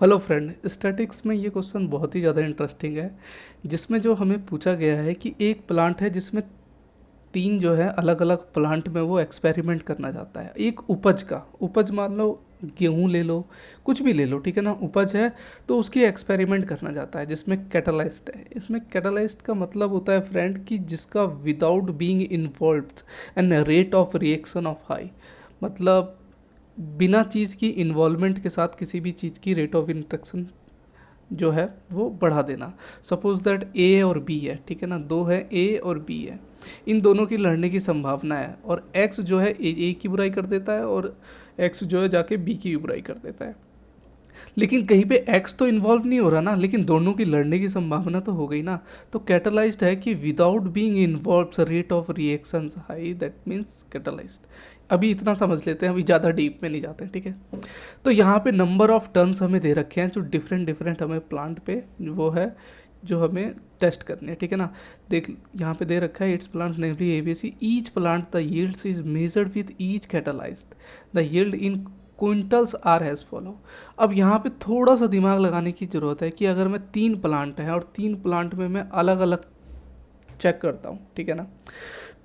Hello friend, statics में ये question बहुत ही ज़्यादा इंटरेस्टिंग है। जिसमें जो हमें पूछा गया है कि एक प्लांट है जिसमें तीन जो है अलग अलग प्लांट में वो एक्सपेरिमेंट करना चाहता है। एक उपज का उपज मान लो, गेहूँ ले लो, कुछ भी ले लो, ठीक है ना। उपज है तो उसकी एक्सपेरिमेंट करना चाहता है जिसमें कैटलाइज्ड है। इसमें कैटलाइज्ड का मतलब होता है फ्रेंड कि जिसका without being involved and rate of reaction of high, मतलब बिना चीज़ की इन्वॉल्वमेंट के साथ किसी भी चीज़ की रेट ऑफ इंट्रक्शन जो है वो बढ़ा देना। सपोज दैट ए और बी है, ठीक है ना, दो है ए और बी है, इन दोनों की लड़ने की संभावना है और एक्स जो है ए की बुराई कर देता है और एक्स जो है जाके बी की भी बुराई कर देता है। लेकिन कहीं पे एक्स तो इन्वॉल्व नहीं हो रहा ना, लेकिन दोनों की लड़ने की संभावना तो हो गई ना। तो कैटलाइज्ड है कि without being involve rate of reactions high, that means catalysed. अभी इतना समझ लेते हैं, अभी ज़्यादा डीप में नहीं जाते, ठीक है। तो यहाँ पे नंबर ऑफ टर्न्स हमें दे रखे हैं जो डिफरेंट डिफरेंट हमें प्लांट पे वो है जो हमें टेस्ट करनी है, ठीक है ना। देख यहाँ पे दे रखा है its plants namely ABC, each plant the yields is measured with each catalysed, the yield in quintals are has follow. अब यहाँ पे थोड़ा सा दिमाग लगाने की ज़रूरत है कि अगर मैं तीन प्लांट हैं और तीन प्लांट में मैं अलग अलग चेक करता हूँ, ठीक है ना,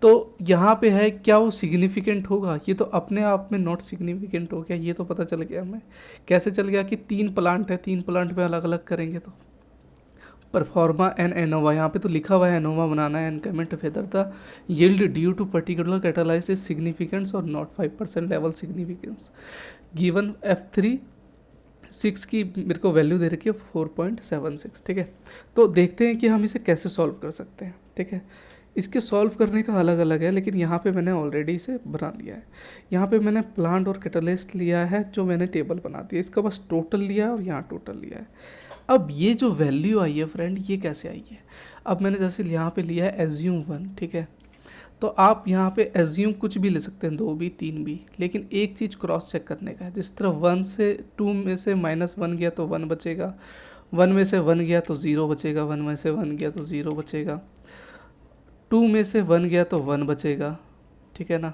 तो यहाँ पे है क्या वो सिग्निफिकेंट होगा? ये तो अपने आप में नॉट सिग्निफिकेंट हो गया। ये तो पता चल गया हमें। कैसे चल गया कि तीन प्लांट है, तीन प्लांट में अलग अलग करेंगे तो परफॉर्मा एन एनोवा, यहाँ पे तो लिखा हुआ है एनोवा बनाना है, and comment whether the yield due to particular catalyse is significance और not 5% level significance given F3 6 की मेरे को वैल्यू दे रखी है 4.76, ठीक है। तो देखते हैं कि हम इसे कैसे सॉल्व कर सकते हैं, ठीक है। इसके सॉल्व करने का अलग अलग है, लेकिन यहाँ पे मैंने ऑलरेडी इसे बना लिया है। यहाँ पे मैंने प्लांट और कैटलिस्ट लिया है जो मैंने टेबल बना दिया, इसका बस टोटल लिया है और यहाँ टोटल लिया है। अब ये जो वैल्यू आई है फ्रेंड, ये कैसे आई है? अब मैंने जैसे यहाँ पे लिया है एज्यूम 1, ठीक है। तो आप यहाँ पे एज्यूम कुछ भी ले सकते हैं, 2 भी 3 भी, लेकिन एक चीज़ क्रॉस चेक करने का है। जिस तरह 1 से 2 में से -1 गया तो 1 बचेगा, 1 में से 1 गया तो 0 बचेगा, 1 में से 1 गया तो 0 बचेगा, 2 में से 1 गया तो 1 बचेगा, ठीक है ना,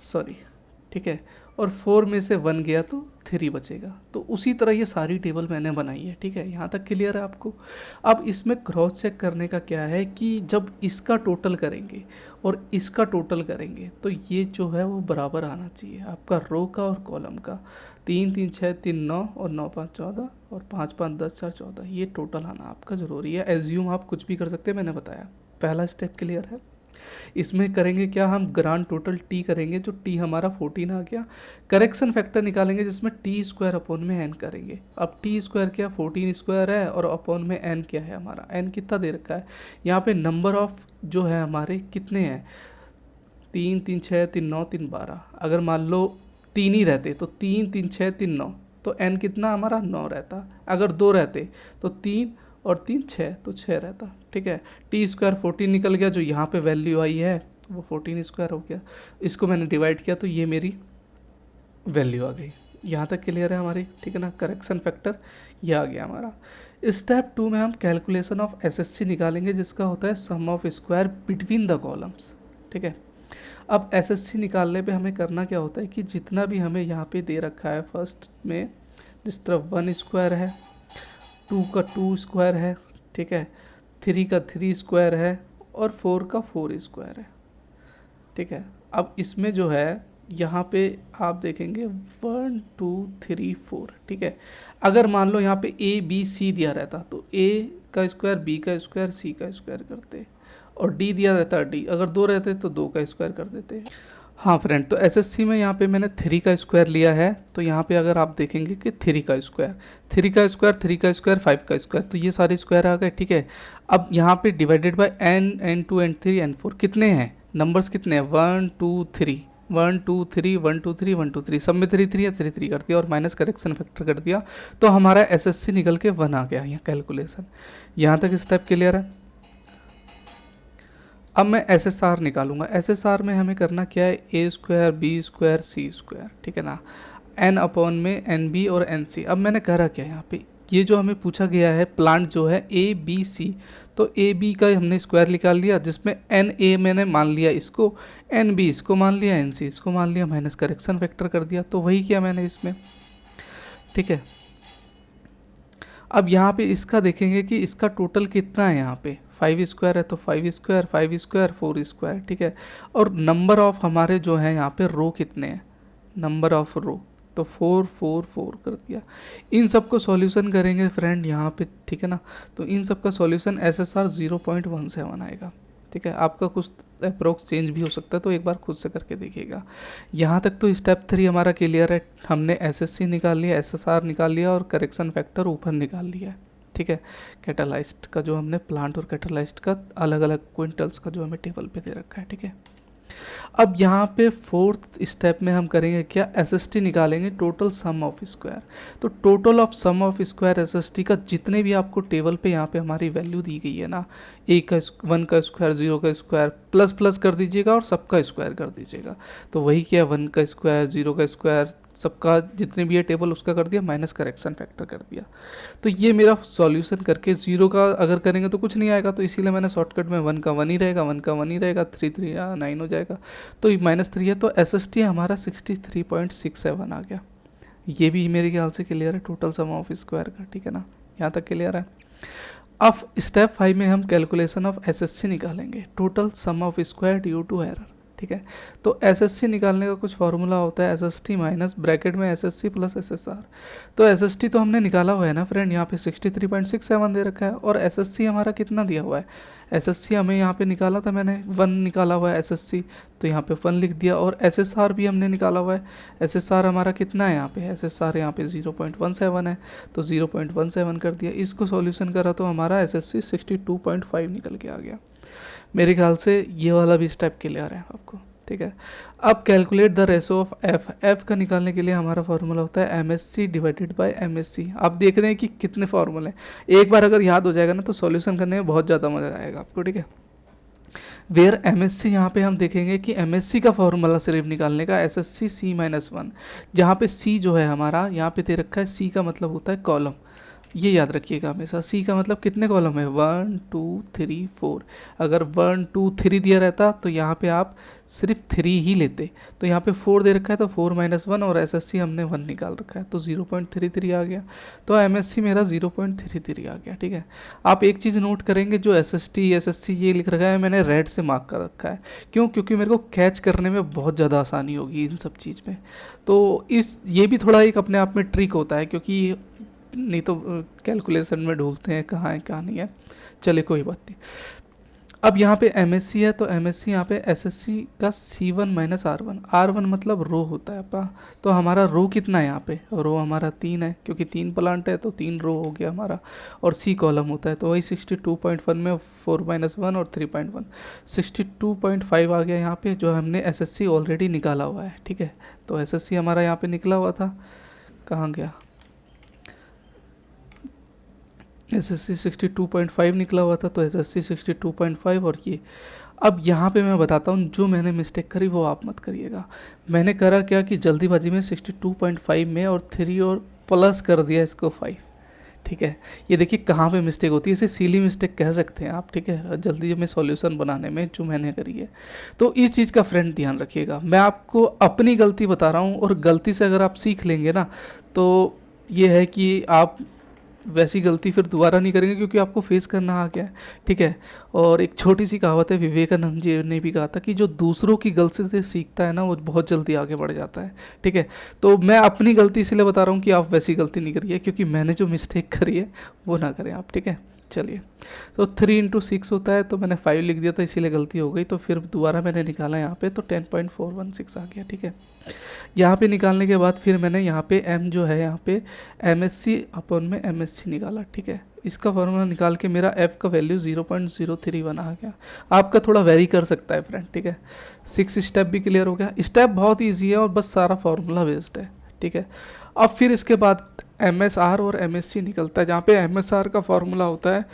सॉरी, ठीक है। और 4 में से 1 गया तो 3 बचेगा। तो उसी तरह ये सारी टेबल मैंने बनाई है, ठीक है। यहाँ तक क्लियर है आपको? अब इसमें क्रॉस चेक करने का क्या है कि जब इसका टोटल करेंगे और इसका टोटल करेंगे तो ये जो है वो बराबर आना चाहिए आपका रो का और कॉलम का। 3 3 6 3 9 और 9 5 14 और 5 5 10 4 14, ये टोटल आना आपका ज़रूरी है। एज्यूम आप कुछ भी कर सकते हैं, मैंने बताया। पहला स्टेप क्लियर है। इसमें करेंगे क्या, हम ग्रांड टोटल टी करेंगे, जो टी हमारा 14 आ गया। करेक्शन फैक्टर निकालेंगे जिसमें टी स्क्वायर अपॉन में एन करेंगे। अब टी स्क्वायर क्या, 14 स्क्वायर है और अपॉन में एन क्या है हमारा, एन कितना दे रखा है यहाँ पे। नंबर ऑफ जो है हमारे कितने हैं, 3 3 6 3 9 3 12। अगर मान लो 3 ही रहते तो 3 3 6 3 9, तो एन कितना हमारा 9 रहता। अगर 2 रहते तो 3 और 3 6, तो 6 रहता, ठीक है। टी स्क्वायर 14 निकल गया, जो यहाँ पे वैल्यू आई है वो 14 स्क्वायर हो गया। इसको मैंने डिवाइड किया तो ये मेरी वैल्यू आ गई। यहाँ तक क्लियर है हमारी, ठीक है ना। करेक्शन फैक्टर ये आ गया हमारा। स्टेप 2 में हम कैलकुलेशन ऑफ एसएससी निकालेंगे जिसका होता है sum of square between the columns, ठीक है। अब एसएससी निकालने पे हमें करना क्या होता है कि जितना भी हमें यहाँ पे दे रखा है फर्स्ट में, जिस तरह 1 स्क्वायर है, 2 का 2 स्क्वायर है, ठीक है, 3 का 3 स्क्वायर है और 4 का 4 स्क्वायर है, ठीक है। अब इसमें जो है यहाँ पे आप देखेंगे 1 2 3 4, ठीक है। अगर मान लो यहाँ पे ए बी सी दिया रहता तो ए का स्क्वायर, बी का स्क्वायर, सी का स्क्वायर करते, और डी दिया रहता डी, अगर 2 रहते तो 2 का स्क्वायर कर देते। हाँ फ्रेंड, तो एसएससी में यहाँ पे मैंने 3 का स्क्वायर लिया है। तो यहाँ पे अगर आप देखेंगे कि 3 का स्क्वायर, 3 का स्क्वायर, 3 का स्क्वायर, 5 का स्क्वायर, तो ये सारे स्क्वायर आ गए, ठीक है। अब यहाँ पे divided by N, n2 n3 n4 कितने हैं, नंबर्स कितने हैं, 1 2 3, 1 2 3 1 2 3 1 2 3, सब में 3 3 या 3 3 कर दिया और माइनस करेक्शन फैक्टर कर दिया, तो हमारा एसएससी निकल के 1 आ गया यहाँ कैलकुलेशन। यहाँ तक स्टेप क्लियर है। अब मैं एसएसआर निकालूंगा। एसएसआर में हमें करना क्या है, ए स्क्वायर बी स्क्वायर सी स्क्वायर, ठीक है ना, एन अपॉन में एन बी और एन सी। अब मैंने कह रखा है यहाँ पे, ये जो हमें पूछा गया है प्लांट जो है ए बी सी, तो ए बी का हमने स्क्वायर निकाल लिया जिसमें एन ए मैंने मान लिया इसको, एन बी इसको मान लिया, एन सी इसको मान लिया, माइनस करेक्शन फैक्टर कर दिया, तो वही किया मैंने इसमें, ठीक है। अब यहाँ पे इसका देखेंगे कि इसका टोटल कितना है, यहाँ पे 5 स्क्वायर है तो 5 स्क्वायर 5 स्क्वायर 4 स्क्वायर, ठीक है। और नंबर ऑफ हमारे जो है यहाँ पे रो कितने हैं, नंबर ऑफ रो, तो 4 4 4 कर दिया। इन सब को सॉल्यूशन करेंगे फ्रेंड यहाँ पे, ठीक है ना। तो इन सब का सॉल्यूशन SSR 0.17 आएगा, ठीक है। आपका कुछ अप्रोक्स चेंज भी हो सकता है, तो एक बार खुद से करके देखिएगा। यहाँ तक तो स्टेप 3 हमारा क्लियर है। हमने SSC निकाल लिया, SSR निकाल लिया और करेक्शन फैक्टर ऊपर निकाल लिया है, ठीक है। कैटालाइज्ड का जो हमने प्लांट और कैटालाइज्ड का अलग अलग क्विंटल्स का जो हमें टेबल पे दे रखा है, ठीक है। अब यहाँ पे 4th स्टेप में हम करेंगे क्या, SST निकालेंगे, टोटल सम ऑफ स्क्वायर। तो total of sum of square SST का जितने भी आपको टेबल पे यहाँ पे हमारी वैल्यू दी गई है ना, 1 का स्क्वायर 0 का स्क्वायर प्लस प्लस कर दीजिएगा और सबका स्क्वायर कर दीजिएगा। तो वही क्या, 1 का स्क्वायर 0 का स्क्वायर सबका जितने भी है टेबल उसका कर दिया, माइनस करेक्शन फैक्टर कर दिया। तो ये मेरा सॉल्यूशन करके 0 का अगर करेंगे तो कुछ नहीं आएगा, तो इसीलिए मैंने शॉर्टकट में 1 का 1 ही रहेगा, 1 का 1 ही रहेगा, 3 3 9 हो जाएगा। तो ये -3 है, तो SST हमारा 63.67 आ गया। ये भी मेरे ख्याल से क्लियर है टोटल सम ऑफ स्क्वायर का, ठीक है ना, यहाँ तक क्लियर है। अब स्टेप 5 में हम कैलकुलेशन ऑफ SSC निकालेंगे, total sum of square due to error, ठीक है। तो SSC निकालने का कुछ फार्मूला होता है, SST माइनस ब्रैकेट में SSC प्लस SSR। तो SST तो हमने निकाला हुआ है ना फ्रेंड, यहाँ पे 63.67 दे रखा है, और SSC हमारा कितना दिया हुआ है, SSC हमें यहाँ पे निकाला था मैंने 1 निकाला हुआ है SSC, तो यहाँ पे 1 लिख दिया। और SSR भी हमने निकाला हुआ है, SSR हमारा कितना है यहाँ पे, SSR यहाँ पे 0.17 है, तो 0.17 कर दिया। इसको सॉल्यूशन करा तो हमारा SSC 62.5 निकल के आ गया। मेरे ख्याल से ये वाला भी स्टेप क्लियर है आपको, ठीक है। अब calculate the ratio of F का निकालने के लिए हमारा फार्मूला होता है MSC डिवाइडेड बाय MSC। आप देख रहे हैं कि कितने फार्मूले हैं, एक बार अगर याद हो जाएगा ना तो सॉल्यूशन करने में बहुत ज़्यादा मज़ा आएगा आपको, ठीक है। वेयर MSC यहाँ पे हम देखेंगे कि MSC का फार्मूला सिर्फ निकालने का SSC C-1, जहाँ पे C जो है हमारा यहाँ पे दे रखा है, C का मतलब होता है कॉलम, ये याद रखिएगा हमेशा। C का मतलब कितने कॉलम है, 1 2 3 4। अगर 1 2 3 दिया रहता तो यहाँ पे आप सिर्फ 3 ही लेते, तो यहाँ पे 4 दे रखा है तो 4 - 1 और SSC हमने 1 निकाल रखा है, तो 0.33 आ गया। तो MSC मेरा 0.33 आ गया, ठीक है। आप एक चीज़ नोट करेंगे, जो SST SSC ये लिख रखा है मैंने रेड से मार्क कर रखा है, क्यों, क्योंकि मेरे को कैच करने में बहुत ज़्यादा आसानी होगी इन सब चीज़ में। तो ये भी थोड़ा एक अपने आप में ट्रिक होता है, क्योंकि नहीं तो कैलकुलेशन में ढूंढते हैं कहाँ है कहाँ नहीं है, चले कोई बात नहीं। अब यहाँ पे MSC है, तो MSC यहाँ पे SSC का C1 - R1, R1 मतलब रो होता है आपका। तो हमारा रो कितना है यहाँ पे, रो हमारा 3 है, क्योंकि 3 प्लांट है तो 3 रो हो गया हमारा, और C कॉलम होता है, तो वही 62.1 में 4 - 1 और 3.1 62.5 आ गया यहाँ पे, जो हमने SSC ऑलरेडी निकाला हुआ है, ठीक है। तो SSC हमारा यहाँ पे निकला हुआ था, कहाँ गया, SSC 62.5 निकला हुआ था, तो SSC 62.5 और ये। अब यहाँ पे मैं बताता हूँ, जो मैंने मिस्टेक करी वो आप मत करिएगा। मैंने करा क्या कि जल्दीबाजी में 62.5 में और 3 और प्लस कर दिया इसको 5, ठीक है। ये देखिए कहाँ पे मिस्टेक होती है, इसे सीली मिस्टेक कह सकते हैं आप, ठीक है, जल्दी में सॉल्यूशन बनाने में जो मैंने करी है। तो इस चीज़ का फ्रेंड ध्यान रखिएगा, मैं आपको अपनी गलती बता रहा हूँ, और गलती से अगर आप सीख लेंगे ना तो ये है कि आप वैसी गलती फिर दोबारा नहीं करेंगे, क्योंकि आपको फेस करना आ गया है, ठीक है। और एक छोटी सी कहावत है, विवेकानंद जी ने भी कहा था कि जो दूसरों की गलती से सीखता है ना वो बहुत जल्दी आगे बढ़ जाता है, ठीक है। तो मैं अपनी गलती इसलिए बता रहा हूँ कि आप वैसी गलती नहीं करिए, क्योंकि मैंने जो मिस्टेक करी है वो ना करें आप, ठीक है। चलिए, तो 3 × 6 होता है, तो मैंने 5 लिख दिया था इसीलिए गलती हो गई, तो फिर दोबारा मैंने निकाला यहाँ पे, तो 10.416 आ गया, ठीक है। यहाँ पे निकालने के बाद फिर मैंने यहाँ पे M जो है यहाँ पे MSC अपॉन में MSC निकाला, ठीक है। इसका फॉर्मूला निकाल के मेरा F का वैल्यू 0.031 आ गया। आपका थोड़ा वेरी कर सकता है फ्रेंड, ठीक है। 6 स्टेप भी क्लियर हो गया, स्टेप बहुत ईजी है और बस सारा फॉर्मूला बेस्ड है, ठीक है। अब फिर इसके बाद MSR और MSC निकलता है, जहाँ पे MSR का फॉर्मूला होता है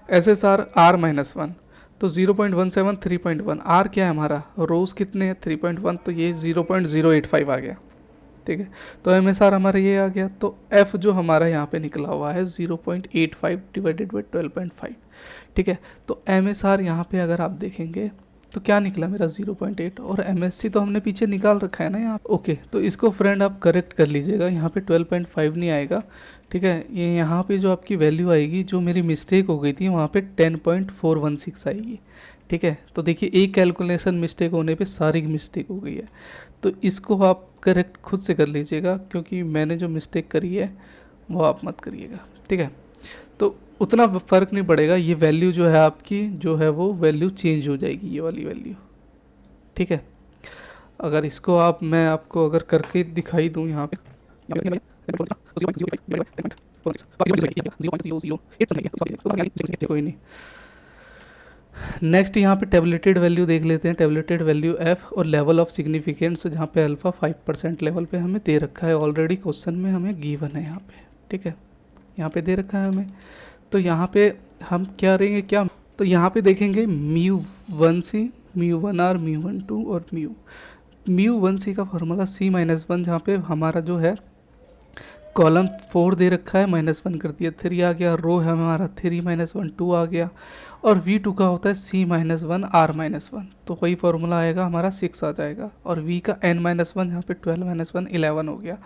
SSR R-1, तो 0.17 3.1, R क्या है हमारा, रोज कितने हैं 3.1, तो ये 0.085 आ गया, ठीक है। तो MSR हमारा ये आ गया, तो F जो हमारा यहाँ पे निकला हुआ है 0.85 डिवाइडेड बाई 12.5, ठीक है। तो MSR यहाँ पे अगर आप देखेंगे तो क्या निकला मेरा 0.8, और MSC तो हमने पीछे निकाल रखा है ना यहाँ। ओके, तो इसको फ्रेंड आप करेक्ट कर लीजिएगा, यहाँ पे 12.5 नहीं आएगा, ठीक है। ये यहाँ पे जो आपकी वैल्यू आएगी, जो मेरी मिस्टेक हो गई थी वहाँ पे 10.416 आएगी, ठीक है। तो देखिए एक कैलकुलेशन मिस्टेक होने पे सारी मिस्टेक हो गई है, तो इसको आप करेक्ट खुद से कर लीजिएगा, क्योंकि मैंने जो मिस्टेक करी है वो आप मत करिएगा, ठीक है। तो उतना फ़र्क नहीं पड़ेगा, ये वैल्यू जो है आपकी जो है वो वैल्यू चेंज हो जाएगी, ये वाली वैल्यू, ठीक है। अगर इसको मैं आपको अगर करके दिखाई दूँ यहाँ पे, कोई नहीं। नेक्स्ट यहाँ पे टेबलेटेड वैल्यू देख लेते हैं, टेबलेटेड वैल्यू एफ और लेवल ऑफ सिग्निफिकेंस, जहाँ पे अल्फ़ा 5% लेवल पे हमें दे रखा है ऑलरेडी, क्वेश्चन में हमें गिवन है यहाँ पे, ठीक है, यहाँ पे दे रखा है हमें। तो यहाँ पे हम क्या करेंगे, क्या तो यहाँ पे देखेंगे μ1c, μ1r, μ1 और μ1c का फॉर्मूला c-1, जहाँ पे हमारा जो है कॉलम 4 दे रखा है, -1 कर दिया, 3 आ गया, रो है हमारा 3 -1 2 आ गया, और V2 का होता है c-1 r-1, तो वही फॉर्मूला आएगा हमारा 6 आ जाएगा, और V का n-1 यहाँ पे 12 - 1 11 हो गया।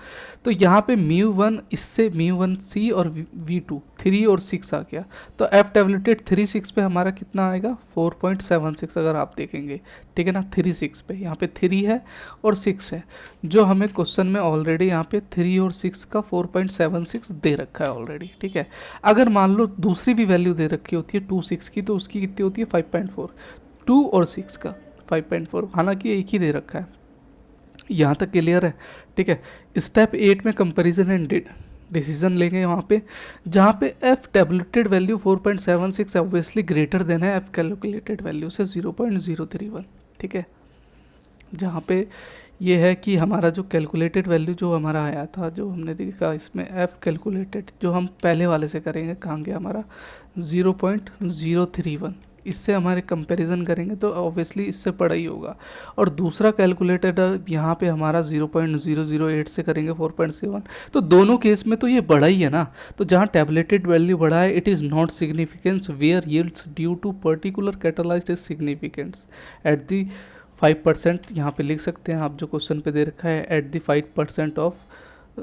तो यहाँ पे μ1 इससे μ1c और V2 3 और 6 आ गया, तो F टेबलेटेड 36 पे हमारा कितना आएगा 4.76, अगर आप देखेंगे, ठीक है ना। 36 पे यहाँ पे 3 है और 6 है, जो हमें क्वेश्चन में ऑलरेडी यहाँ पे 3 और 6 का 4.76 दे रखा है ऑलरेडी, ठीक है। अगर मान लो दूसरी भी वैल्यू दे रखी होती है 2 6 की, तो उसकी कितनी होती है 5.4, 2 और 6 का 5.4, हालांकि एक ही दे रखा है। यहाँ तक क्लियर है, ठीक है। स्टेप 8 में कंपैरिजन एंड डिसीजन लेंगे वहाँ पे, जहाँ पे F tabulated value 4.76 obviously greater than है एफ कैलकुलेटेड वैल्यू से 0.031, ठीक है। जहाँ पे ये है कि हमारा जो कैलकुलेटेड वैल्यू जो हमारा आया था, जो हमने देखा इसमें एफ कैलकुलेटेड जो हम पहले वाले से करेंगे, कहाँ गया हमारा 0.031, इससे हमारे कंपैरिजन करेंगे तो ऑब्वियसली इससे बड़ा ही होगा। और दूसरा कैलकुलेटेड यहाँ पे हमारा 0.008 से करेंगे 4.7, तो दोनों केस में तो ये बड़ा ही है ना। तो जहाँ टैबलेटेड वैल्यू बड़ा है, it is not significance where yields due to particular catalyzed is significance at the 5%, यहाँ पे लिख सकते हैं आप, जो क्वेश्चन पे दे रखा है eight the 5% of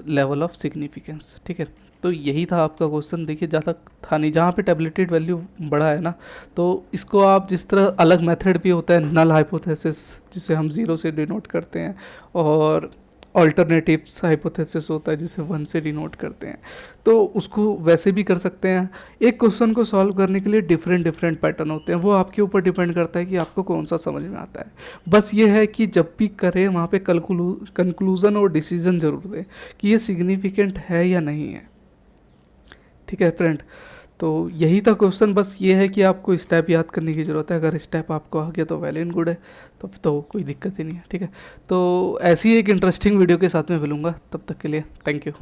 level of significance, ठीक है। तो यही था आपका क्वेश्चन, देखिए ज़्यादा था नहीं, जहाँ पे टैबलेटेड वैल्यू बड़ा है ना, तो इसको आप जिस तरह अलग मेथड भी होता है नल हाइपोथेसिस, जिसे हम 0 से डिनोट करते हैं, और ऑल्टरनेटिव हाइपोथेसिस होता है जिसे 1 से डिनोट करते हैं, तो उसको वैसे भी कर सकते हैं। एक क्वेश्चन को सॉल्व करने के लिए डिफरेंट पैटर्न होते हैं, वो आपके ऊपर डिपेंड करता है कि आपको कौन सा समझ में आता है। बस ये है कि जब भी करें वहाँ पे कंक्लूजन और डिसीजन जरूर दें कि ये सिग्निफिकेंट है या नहीं है, ठीक है फ्रेंड। तो यही था क्वेश्चन, बस ये है कि आपको स्टेप याद करने की ज़रूरत है, अगर स्टेप आपको आ गया तो वेल एंड गुड है, तो कोई दिक्कत ही नहीं है, ठीक है। तो ऐसी एक इंटरेस्टिंग वीडियो के साथ में मिलूँगा, तब तक के लिए थैंक यू।